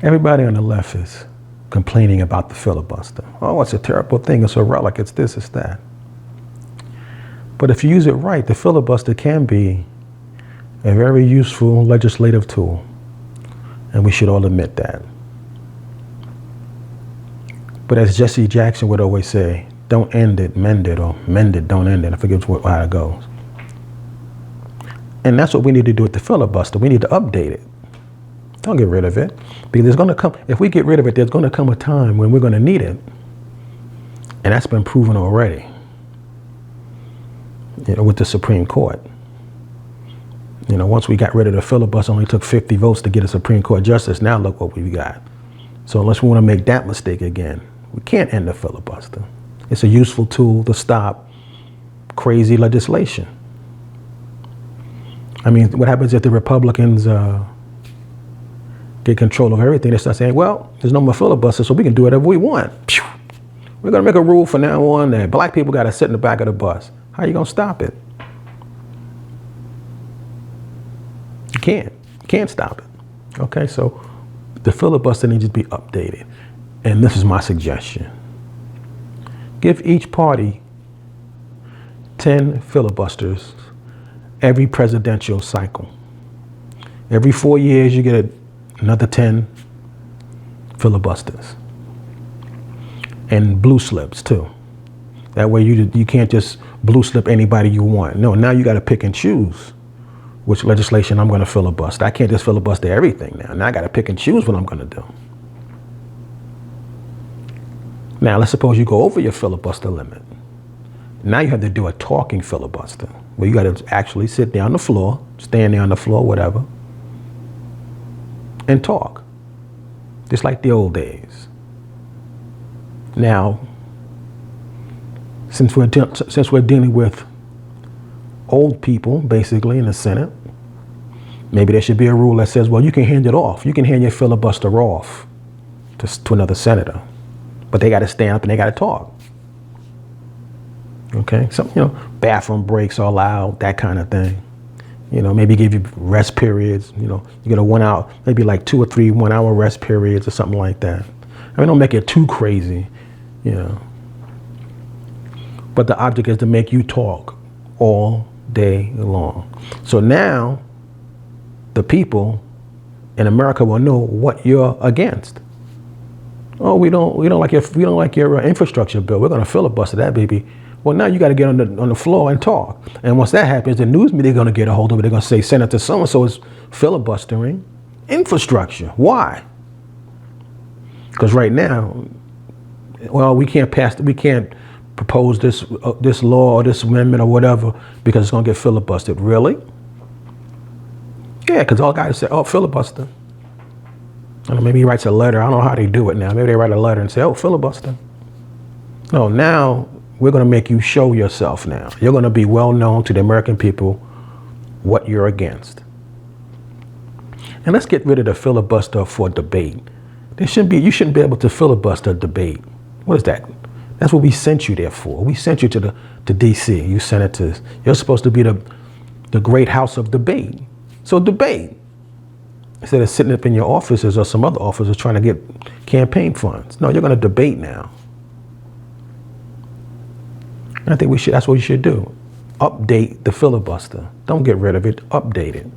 Everybody on the left is complaining about the filibuster. Oh, it's a terrible thing. It's a relic. It's this, it's that. But if you use it right, the filibuster can be a very useful legislative tool. And we should all admit that. But as Jesse Jackson would always say, don't end it, mend it, or mend it, don't end it. I forget how it goes. And that's what we need to do with the filibuster. We need to update it. Don't get rid of it. Because there's going to come, if we get rid of it, there's going to come a time when we're going to need it. And that's been proven already, with the Supreme Court. Once we got rid of the filibuster, only took 50 votes to get a Supreme Court justice. Now look what we've got. So unless we want to make that mistake again, we can't end the filibuster. It's a useful tool to stop crazy legislation. I mean, what happens if the Republicans get control of everything? They start saying, well, there's no more filibuster, so we can do whatever we want. We're going to make a rule from now on that black people got to sit in the back of the bus. How are you going to stop it? You can't. You can't stop it. Okay, so the filibuster needs to be updated. And this is my suggestion. Give each party 10 filibusters every presidential cycle. Every 4 years, you get another 10 filibusters. And blue slips, too. That way you can't just blue slip anybody you want. No, now you got to pick and choose which legislation I'm going to filibuster. I can't just filibuster everything now. Now I got to pick and choose what I'm going to do. Now, let's suppose you go over your filibuster limit. Now you have to do a talking filibuster, where you got to actually sit down on the floor, stand there on the floor, whatever, and talk, just like the old days. Now, since we're dealing with old people, basically, in the Senate, maybe there should be a rule that says, well, you can hand it off. You can hand your filibuster off to another senator. But they got to stand up and they got to talk. Okay, so, bathroom breaks are allowed, that kind of thing. Maybe give you rest periods. You get a 1 hour, maybe like 2 or 3 1 hour rest periods or something like that. I mean, don't make it too crazy, But the object is to make you talk all day long. So now the people in America will know what you're against. Oh, we don't like your infrastructure bill. We're going to filibuster that, baby. Well, now you got to get on the floor and talk. And once that happens, the news media are going to get a hold of it. They're going to say Senator so-and-so is filibustering infrastructure. Why? Because right now, well, we can't propose this law or this amendment or whatever because it's going to get filibustered. Really? Yeah, because all guys say, oh, filibuster. I don't know, maybe he writes a letter. I don't know how they do it now. Maybe they write a letter and say, oh, filibuster. No, now we're going to make you show yourself now. You're going to be well known to the American people what you're against. And let's get rid of the filibuster for debate. You shouldn't be able to filibuster a debate. What is that? That's what we sent you there for. We sent you to D.C., you senators. You're supposed to be the great house of debate. So debate. Instead of sitting up in your offices or some other offices trying to get campaign funds. No, you're going to debate now. And I think that's what we should do. Update the filibuster. Don't get rid of it, update it.